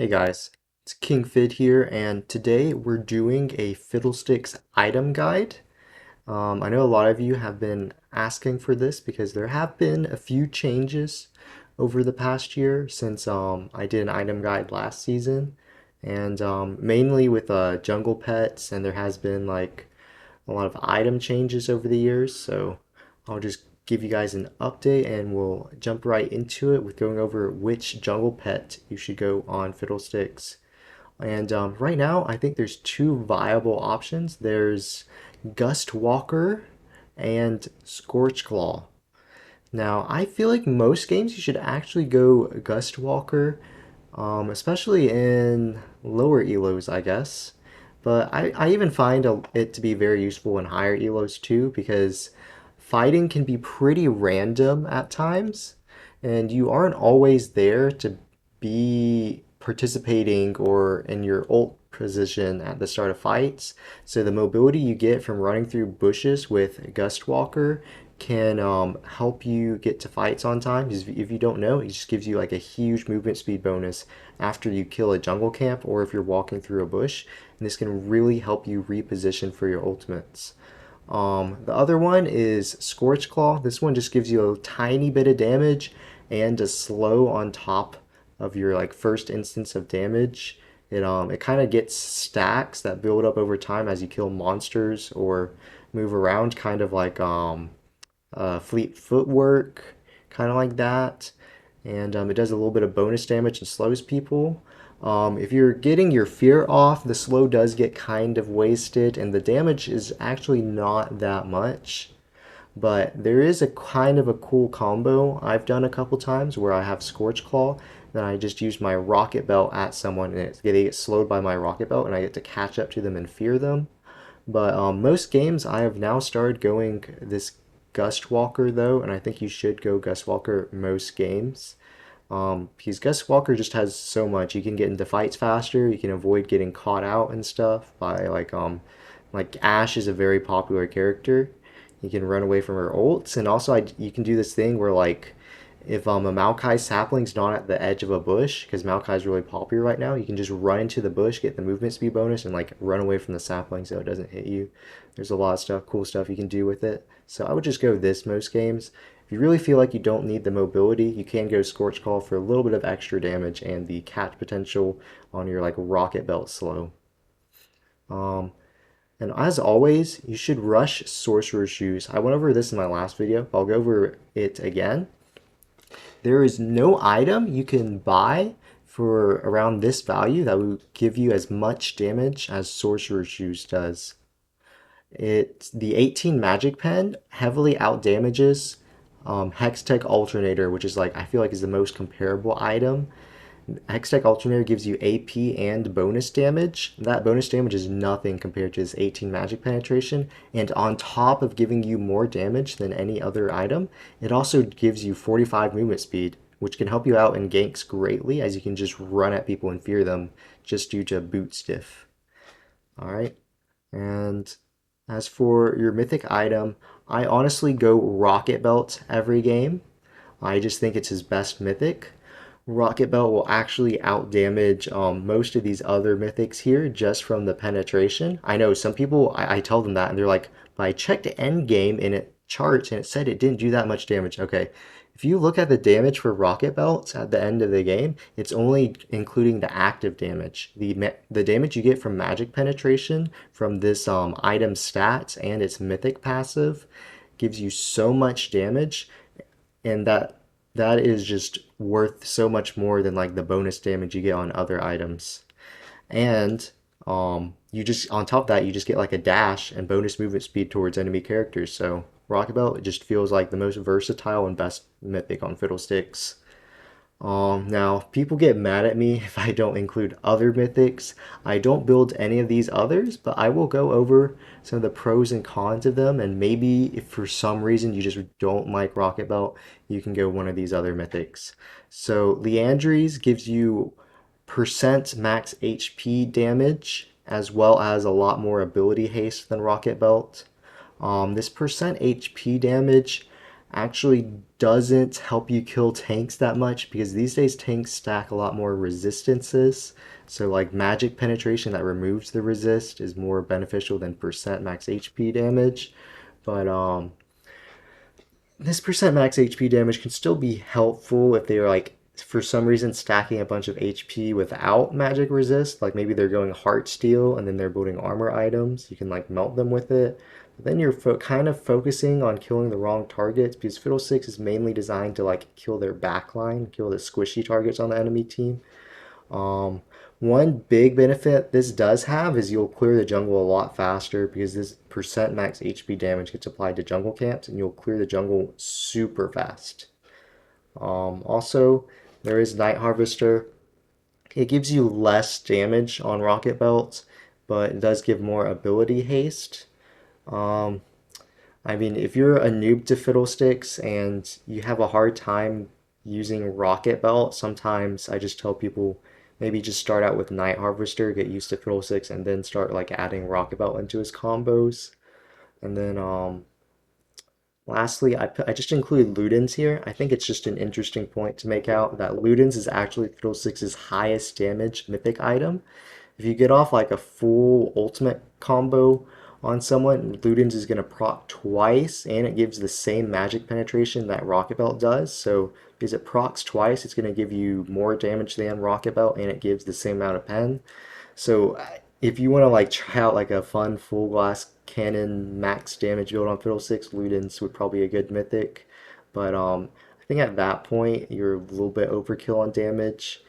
Hey guys, it's King Fidd here, and today we're doing a Fiddlesticks item guide. I know a lot of you have been asking for this because there have been a few changes over the past year since I did an item guide last season, and mainly with jungle pets, and there has been like a lot of item changes over the years. So I'll just give you guys an update and we'll jump right into it with going over which jungle pet you should go on Fiddlesticks. And right now, I think there's two viable options. There's Gust Walker and Scorch Claw. Now, I feel like most games you should actually go Gust Walker, especially in lower elos, I guess. But I even find it to be very useful in higher elos too, because fighting can be pretty random at times, and you aren't always there to be participating or in your ult position at the start of fights. So the mobility you get from running through bushes with Gust Walker can help you get to fights on time. If you don't know, it just gives you like a huge movement speed bonus after you kill a jungle camp or if you're walking through a bush. And this can really help you reposition for your ultimates. The other one is Scorch Claw. This one just gives you a tiny bit of damage and a slow on top of your like first instance of damage. It kind of gets stacks that build up over time as you kill monsters or move around, kind of like fleet footwork, kind of like that. And it does a little bit of bonus damage and slows people. If you're getting your fear off, the slow does get kind of wasted, and the damage is actually not that much. But there is a kind of a cool combo I've done a couple times where I have Scorch Claw, then I just use my Rocket Belt at someone, and they get slowed by my Rocket Belt, and I get to catch up to them and fear them. But most games I have now started going this Gust Walker though, and I think you should go Gust Walker most games. Because Gust Walker just has so much. You can get into fights faster. You can avoid getting caught out and stuff by like Ashe is a very popular character. You can run away from her ults, and also you can do this thing where like if a Maokai sapling's not at the edge of a bush, because Maokai is really popular right now, you can just run into the bush, get the movement speed bonus, and like run away from the sapling so it doesn't hit you. There's a lot of stuff, cool stuff you can do with it. So I would just go this most games. If you really feel like you don't need the mobility, you can go Scorch Call for a little bit of extra damage and the catch potential on your like Rocket Belt slow. Um, and as always, you should rush Sorcerer's Shoes. I went over this in my last video. I'll go over it again. There is no item you can buy for around this value that will give you as much damage as Sorcerer's Shoes does. The 18 Magic Pen heavily outdamages Hextech Alternator, which is like I feel like is the most comparable item. Hextech Alternator gives you AP and bonus damage. That bonus damage is nothing compared to his 18 magic penetration. And on top of giving you more damage than any other item, it also gives you 45 movement speed, which can help you out in ganks greatly as you can just run at people and fear them just due to boot stiff. Alright, and as for your mythic item, I honestly go Rocket Belt every game. I just think it's his best mythic. Rocket Belt will actually outdamage most of these other mythics here just from the penetration. I know some people, I tell them that and they're like, but I checked end game and it charts and it said it didn't do that much damage. Okay, if you look at the damage for Rocket Belts at the end of the game, it's only including the active damage. The damage you get from magic penetration from this item stats and its mythic passive gives you so much damage, and that is just worth so much more than like the bonus damage you get on other items. And you just on top of that you just get like a dash and bonus movement speed towards enemy characters. So Rocket Belt it just feels like the most versatile and best mythic on Fiddlesticks. Now, people get mad at me if I don't include other mythics. I don't build any of these others, but I will go over some of the pros and cons of them, and maybe if for some reason you just don't like Rocket Belt, you can go one of these other mythics. So, Leandries gives you percent max HP damage, as well as a lot more ability haste than Rocket Belt. This percent HP damage actually doesn't help you kill tanks that much because these days tanks stack a lot more resistances. So like magic penetration that removes the resist is more beneficial than percent max HP damage. But this percent max HP damage can still be helpful if they are like for some reason stacking a bunch of HP without magic resist. Like maybe they're going heart steel and then they're building armor items. You can like melt them with it. But then you're kind of focusing on killing the wrong targets because Fiddlesticks is mainly designed to like kill their backline, kill the squishy targets on the enemy team. Um, One big benefit this does have is you'll clear the jungle a lot faster because this percent max HP damage gets applied to jungle camps and you'll clear the jungle super fast. Also, there is Night Harvester. It gives you less damage on rocket belts, but it does give more ability haste. Um, I mean, if you're a noob to Fiddlesticks and you have a hard time using Rocket Belt, sometimes I just tell people maybe just start out with Night Harvester, get used to Fiddlesticks, and then start like adding Rocket Belt into his combos. And then lastly, I just include Ludens here. I think it's just an interesting point to make out that Ludens is actually Fiddlesticks' highest damage mythic item. If you get off like a full ultimate combo on someone, Ludens is going to proc twice and it gives the same magic penetration that Rocket Belt does. So because it procs twice, it's going to give you more damage than Rocket Belt and it gives the same amount of pen. So if you want to like try out like a fun full glass cannon max damage build on Fiddlesticks, Ludens would probably be a good mythic. But I think at that point you're a little bit overkill on damage.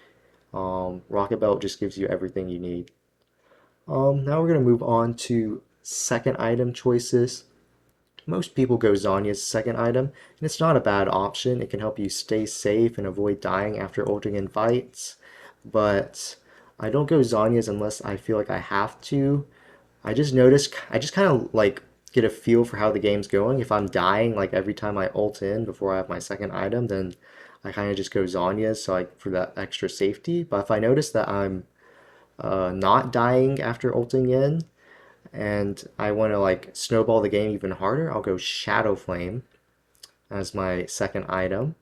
Rocket Belt just gives you everything you need. Now we're going to move on to second item choices. Most people go Zanya's second item, and it's not a bad option. It can help you stay safe and avoid dying after ulting in fights, but I don't go Zanya's unless I feel like I have to. I just kind of like get a feel for how the game's going. If I'm dying like every time I ult in before I have my second item, then I kind of just go Zanya's so like for that extra safety. But if I notice that I'm not dying after ulting in, and I want to like snowball the game even harder, I'll go Shadow Flame as my second item.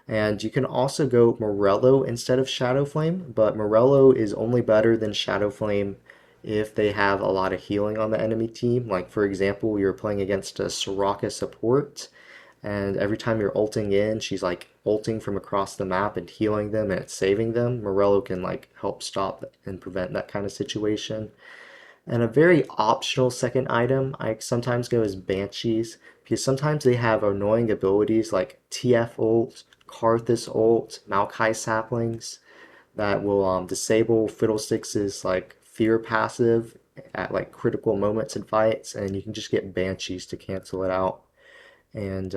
And you can also go Morello instead of Shadow Flame, but Morello is only better than Shadow Flame if they have a lot of healing on the enemy team. Like for example, you're playing against a Soraka support, and every time you're ulting in, she's like ulting from across the map and healing them and it's saving them. Morello can like help stop and prevent that kind of situation. And a very optional second item I sometimes go as Banshees because sometimes they have annoying abilities like TF ult, Karthus ult, Maokai saplings that will disable Fiddlesticks' like fear passive at like critical moments in fights, and you can just get Banshees to cancel it out and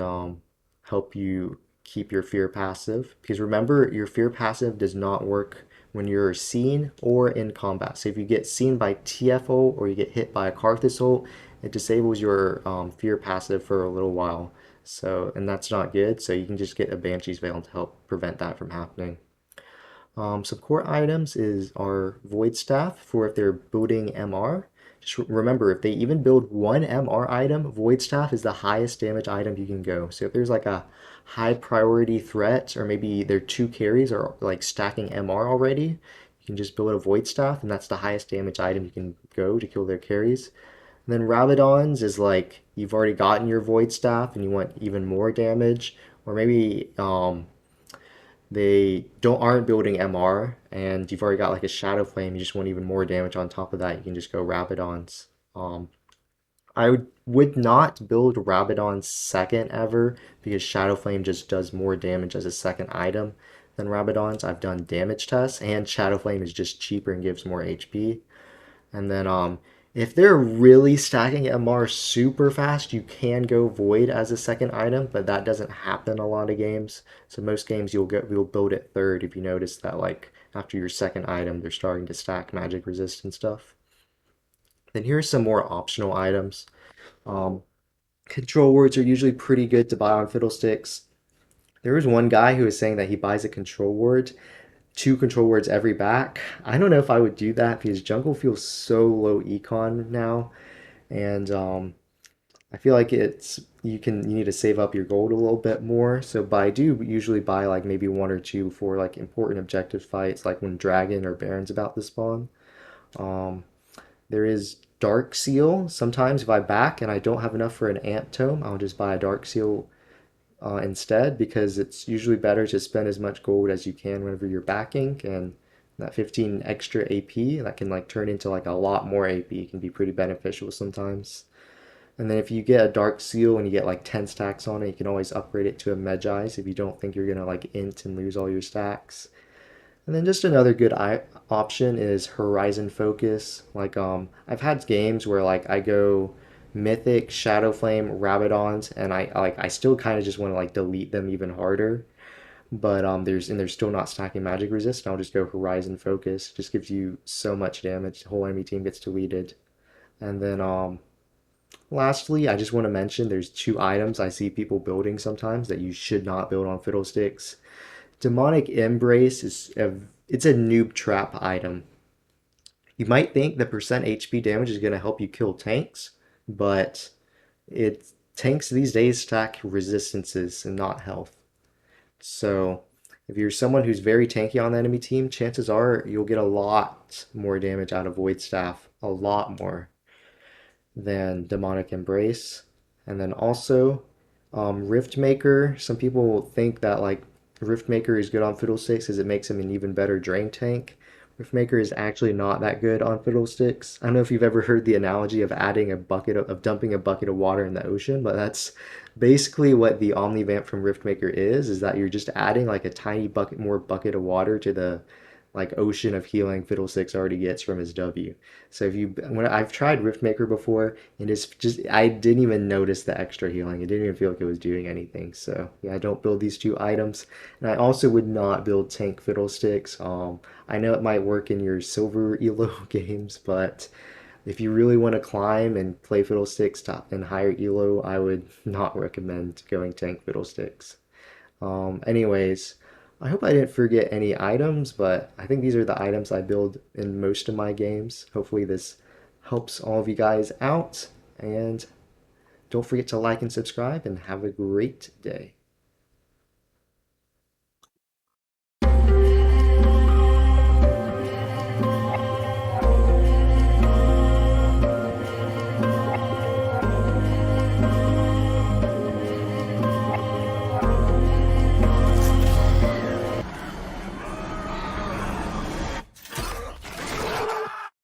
help you keep your fear passive. Because remember, your fear passive does not work when you're seen or in combat. So if you get seen by TFO or you get hit by a Karthus ult, it disables your fear passive for a little while. So, and that's not good. So you can just get a Banshee's Veil to help prevent that from happening. Some core items is our Void Staff for if they're building MR. Just remember, if they even build one MR item, Void Staff is the highest damage item you can go. So if there's like a high priority threat, or maybe their two carries are like stacking MR already, you can just build a Void Staff, and that's the highest damage item you can go to kill their carries. And then Rabadons is like you've already gotten your Void Staff and you want even more damage, or maybe they don't aren't building MR and you've already got like a Shadow Flame, you just want even more damage on top of that, you can just go Rabadons. I would not build Rabadon second ever because Shadow Flame just does more damage as a second item than Rabadon's. I've done damage tests and Shadow Flame is just cheaper and gives more HP. And then if they're really stacking MR super fast, you can go Void as a second item, but that doesn't happen a lot of games. So most games you'll build it third if you notice that like after your second item they're starting to stack magic resist and stuff. Then here's some more optional items. Um, Control words are usually pretty good to buy on Fiddlesticks. There was one guy who was saying that he buys a control word, two control words every back. I don't know if I would do that because jungle feels so low econ now, and I feel like it's you need to save up your gold a little bit more. But I do usually buy like maybe one or two for like important objective fights, like when dragon or baron's about to spawn. Um, there is dark seal. Sometimes if I back and I don't have enough for an ant tome, I'll just buy a dark seal instead because it's usually better to spend as much gold as you can whenever you're backing, and that 15 extra AP that can like turn into like a lot more AP can be pretty beneficial sometimes. And then if you get a dark seal and you get like 10 stacks on it, you can always upgrade it to a Medjai's if you don't think you're gonna like int and lose all your stacks. And then just another good option is Horizon Focus. Like I've had games where like I go Mythic, Shadow Flame, Rabadons, and I still kind of just want to like delete them even harder. But they're still not stacking magic resist. And I'll just go Horizon Focus. Just gives you so much damage. The whole enemy team gets deleted. And then lastly, I just want to mention there's two items I see people building sometimes that you should not build on Fiddlesticks. Demonic Embrace it's a noob trap item. You might think the percent HP damage is going to help you kill tanks, but tanks these days stack resistances and not health. So if you're someone who's very tanky on the enemy team, chances are you'll get a lot more damage out of Void Staff, a lot more than Demonic Embrace. And then also Rift Maker. Some people think that like Rift Maker is good on Fiddlesticks because it makes him an even better drain tank. Rift Maker is actually not that good on Fiddlesticks. I don't know if you've ever heard the analogy of adding of dumping a bucket of water in the ocean, but that's basically what the Omnivamp from Rift Maker is that you're just adding like a tiny bucket of water to the like ocean of healing Fiddlesticks already gets from his W. So when I've tried Riftmaker before, and it's just I didn't even notice the extra healing. It didn't even feel like it was doing anything. So yeah, I don't build these two items, and I also would not build tank Fiddlesticks. I know it might work in your silver elo games, but if you really want to climb and play Fiddlesticks top and higher elo, I would not recommend going tank Fiddlesticks. Anyways, I hope I didn't forget any items, but I think these are the items I build in most of my games. Hopefully this helps all of you guys out, and don't forget to like and subscribe, and have a great day.